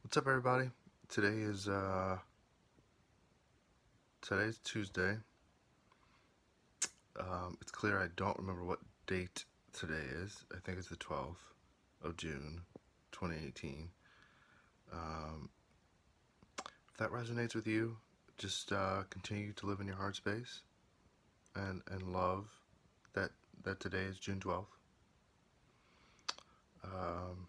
What's up, everybody? Today is today's Tuesday. It's clear I don't remember what date today is. I think it's the 12th of June, 2018. Um, if that resonates with you, just continue to live in your heart space and love that today is June 12th. Um,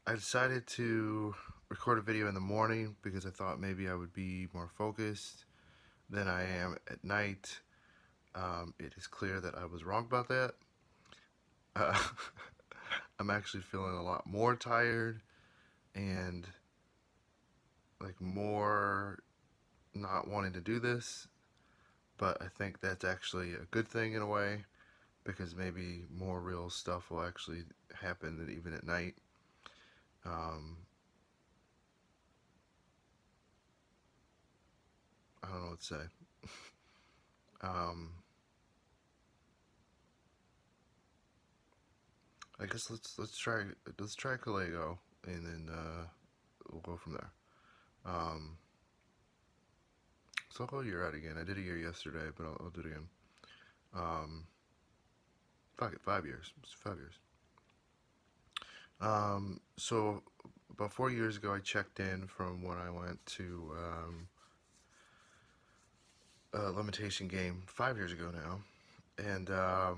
I decided to record a video in the morning because I thought maybe I would be more focused than I am at night. It is clear that I was wrong about that. Uh, I'm actually feeling a lot more tired and like more not wanting to do this, but I think that's actually a good thing in a way because maybe more real stuff will actually happen than even at night. Um, I don't know what to say. Um, I guess let's try Kalego and then we'll go from there. Um, so I'll go year out again. I did a year yesterday, but I'll do it again. Um, Fuck it, 5 years. It's 5 years. So about 4 years ago, I checked in from when I went to a limitation game 5 years ago now, and the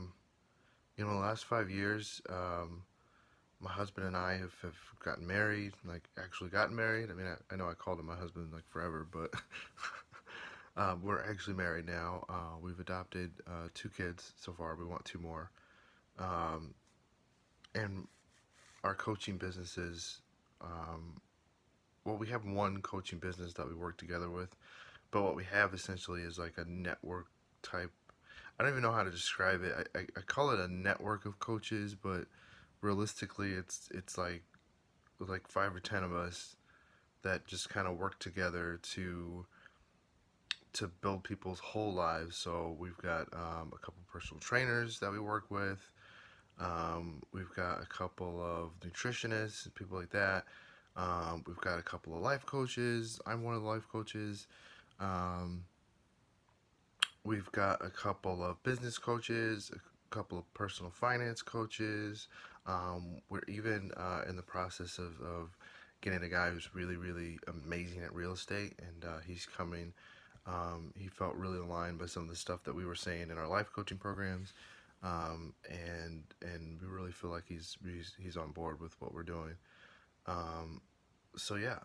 last 5 years, my husband and I have gotten married, like actually gotten married. I mean, I know I called him my husband like forever, but we're actually married now. We've adopted 2 kids so far. We want 2 more, um, and our coaching businesses. Um, well, we have one coaching business that we work together with, but what we have essentially is like a network type. I don't even know how to describe it. I call it a network of coaches, but realistically, it's like 5 or 10 of us that just kind of work together to build people's whole lives. So we've got a couple personal trainers that we work with. We've got a couple of nutritionists and people like that. We've got a couple of life coaches. I'm one of the life coaches. Um, we've got a couple of business coaches, a couple of personal finance coaches. We're even in the process of getting a guy who's really, really amazing at real estate, and he's coming. He felt really aligned by some of the stuff that we were saying in our life coaching programs, and we really feel like he's on board with what we're doing. Um, so yeah,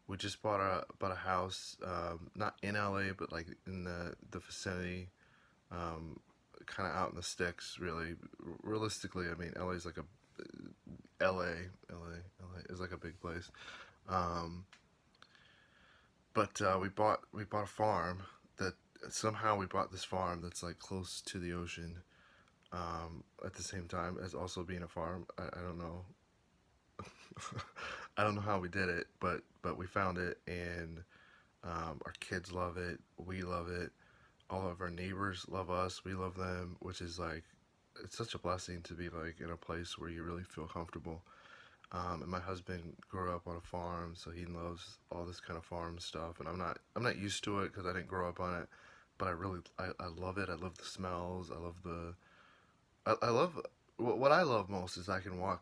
we just bought a house, not in LA, but like in the vicinity, um, kind of out in the sticks. Really, realistically, I mean, LA's like a LA is like a big place. Um, but we bought a farm that somehow we bought this farm that's like close to the ocean. At the same time as also being a farm, I don't know. I don't know how we did it, but we found it, and our kids love it. We love it. All of our neighbors love us. We love them, which is like it's such a blessing to be like in a place where you really feel comfortable. And my husband grew up on a farm, so he loves all this kind of farm stuff. And I'm not used to it because I didn't grow up on it, but I love it. I love the smells. I love I love what I love most is I can walk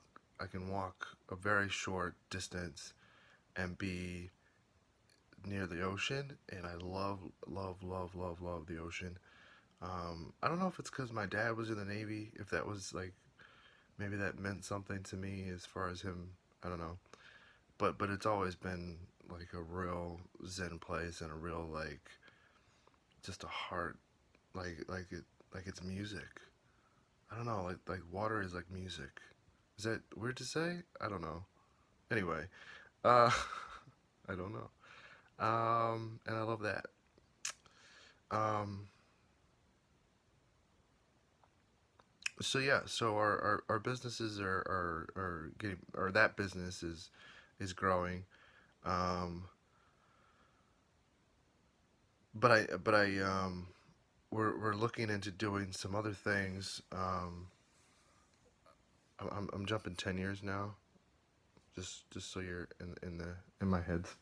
a very short distance and be near the ocean, and I love the ocean. I don't know if it's because my dad was in the Navy, if that was like maybe that meant something to me as far as him. I don't know, but it's always been like a real zen place and a real like just a heart like it's music. I don't know, like water is like music. Is that weird to say? I don't know. Anyway, uh, I don't know. And I love that. Um, so yeah, so our businesses are getting, or that business is growing. Um, but we're looking into doing some other things. I'm jumping 10 years now. Just so you're in my head's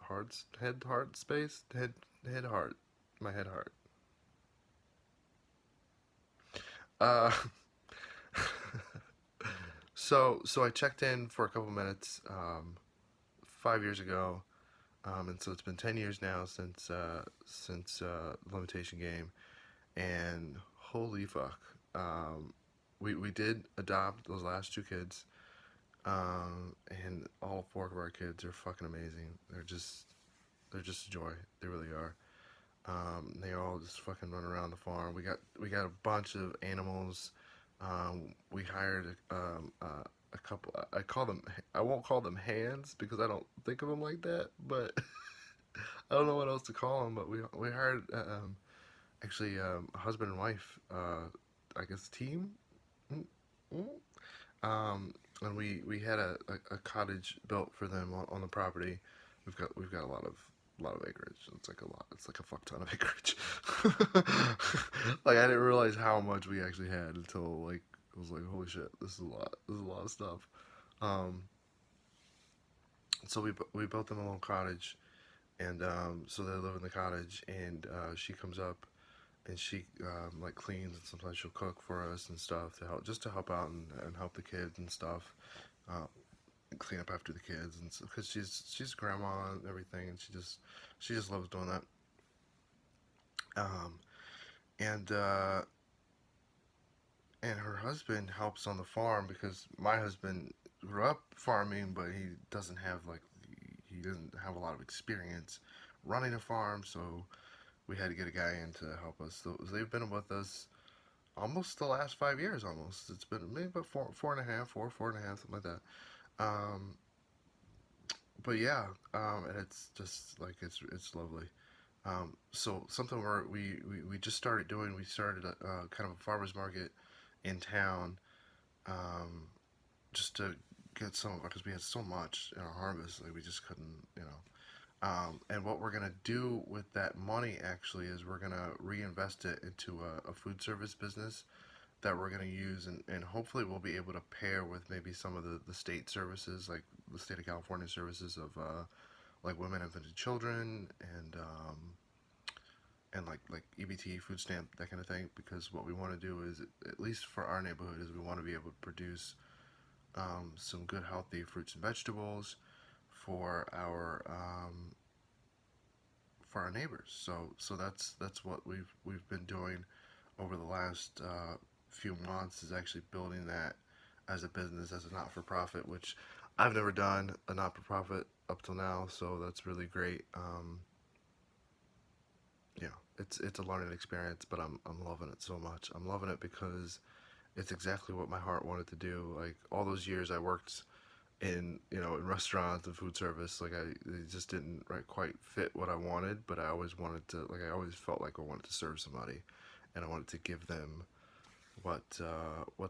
heart space, head heart, my head heart. Uh, so I checked in for a couple minutes 5 years ago, and so it's been 10 years now since the Limitation Game, and holy fuck, we did adopt those last two kids, and all four of our kids are fucking amazing. They're just a joy. They really are. They all just fucking run around the farm. We got a bunch of animals. We hired a couple. I call them. I won't call them hands because I don't think of them like that. But I don't know what else to call them. But we hired actually a husband and wife. I guess team. Mm, mm. And we had a cottage built for them on the property. We've got a lot of acreage. It's like a lot. It's like a fuck ton of acreage. Like I didn't realize how much we actually had until like I was like, holy shit, this is a lot. This is a lot of stuff. Um, so we built them a little cottage, and so they live in the cottage, and she comes up and she like cleans, and sometimes she'll cook for us and stuff to help, just to help out and help the kids and stuff, uh, and clean up after the kids, and because she's grandma and everything, and she just loves doing that. Um, and and her husband helps on the farm because my husband grew up farming, but he doesn't have a lot of experience running a farm, so we had to get a guy in to help us. So they've been with us almost the last 5 years. Almost, it's been maybe about four and a half, four and a half, something like that. But yeah, and it's just like it's lovely. So something we just started doing. We started a kind of a farmers market in town, um, just to get some because we had so much in our harvest, like we just couldn't. And what we're gonna do with that money actually is we're gonna reinvest it into a food service business that we're gonna use, and hopefully we'll be able to pair with maybe some of the state services, like the state of California services of like women, infant, and children, and like EBT, food stamp, that kind of thing. Because what we want to do is, at least for our neighborhood, is we want to be able to produce some good healthy fruits and vegetables for our neighbors. So that's what we've been doing over the last few months, is actually building that as a business, as a not for profit, which I've never done a not for profit up till now. So that's really great. Yeah, it's a learning experience, but I'm loving it so much. I'm loving it because it's exactly what my heart wanted to do. Like all those years I worked in restaurants and food service, like it just didn't right quite fit what I wanted, but I always wanted to, like I always felt like I wanted to serve somebody, and I wanted to give them what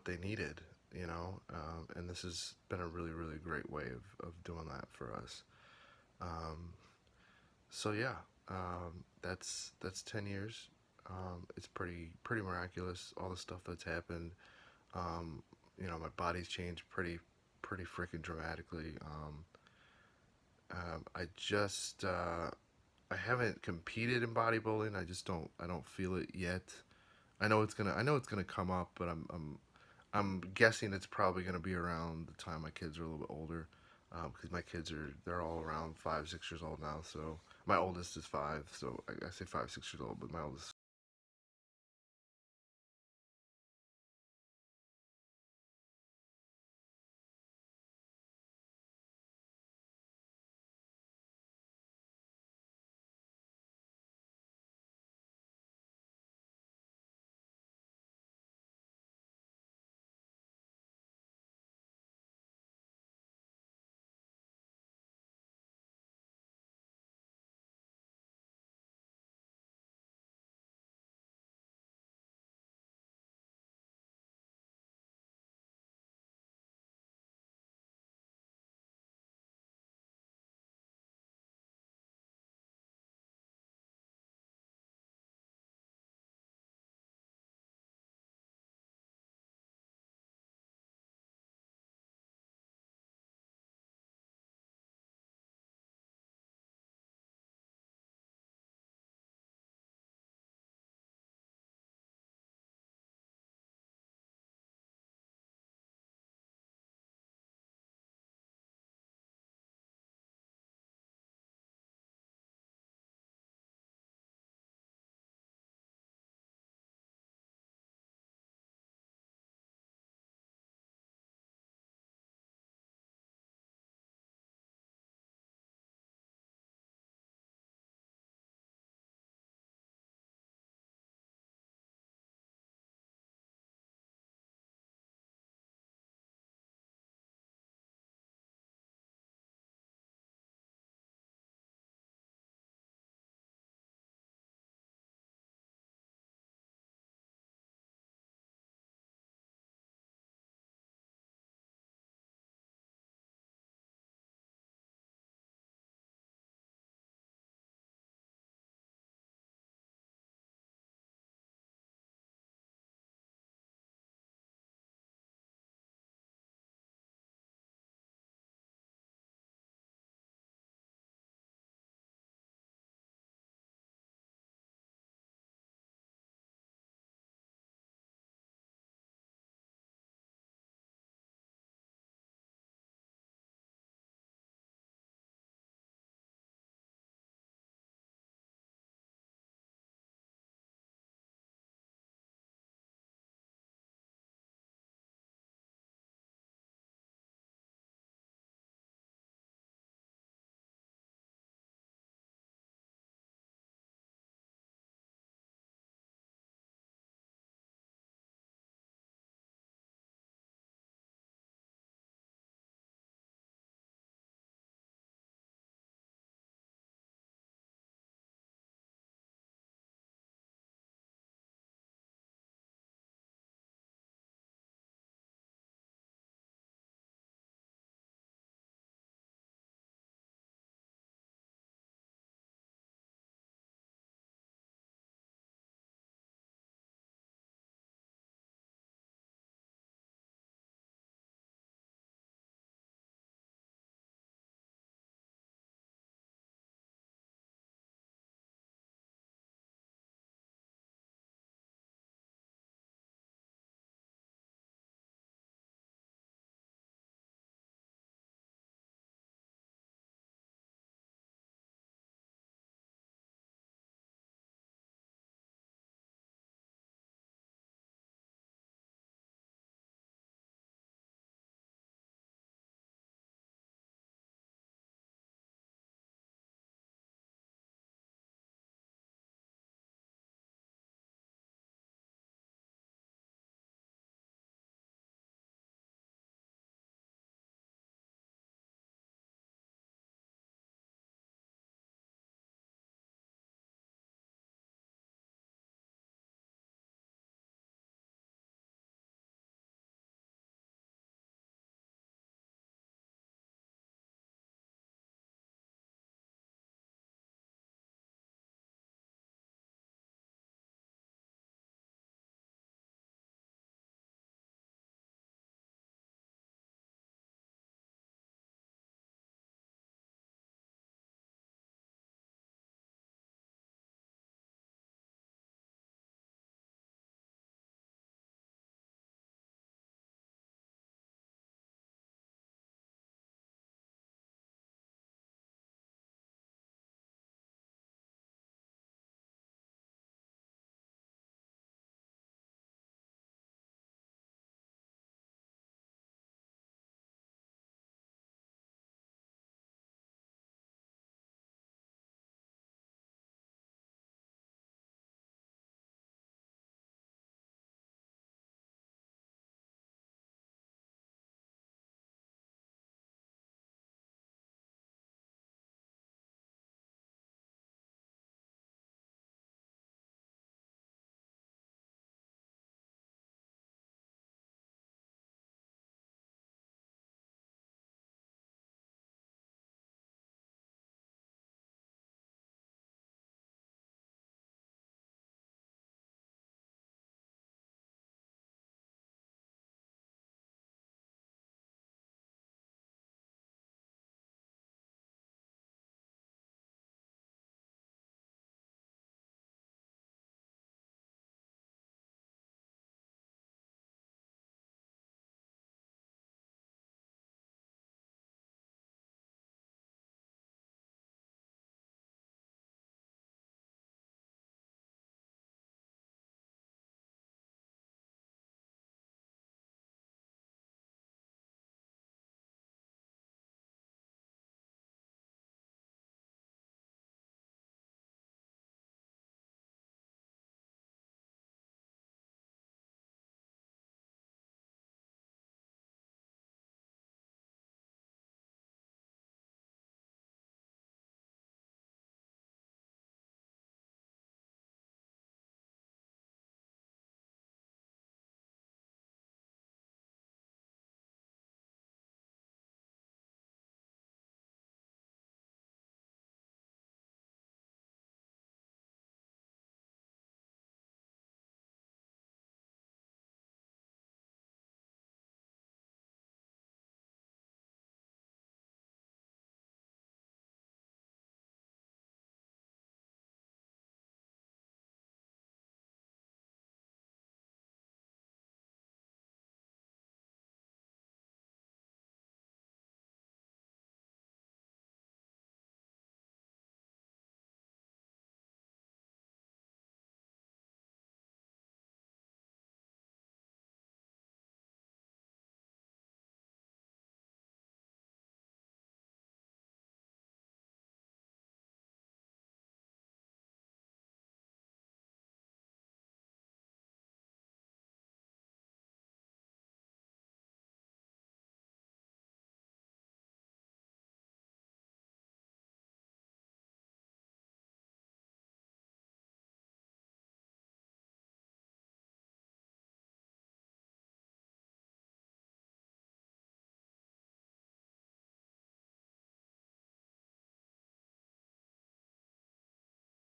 they needed, and this has been a really really great way of doing that for us. Um, so yeah, that's 10 years. It's pretty miraculous, all the stuff that's happened. My body's changed pretty freaking dramatically. I haven't competed in bodybuilding. I don't feel it yet. I know it's gonna come up, but I'm guessing it's probably gonna be around the time my kids are a little bit older, because my kids they're all around 5, 6 years old now. So my oldest is 5, so I say 5, 6 years old, but my oldest is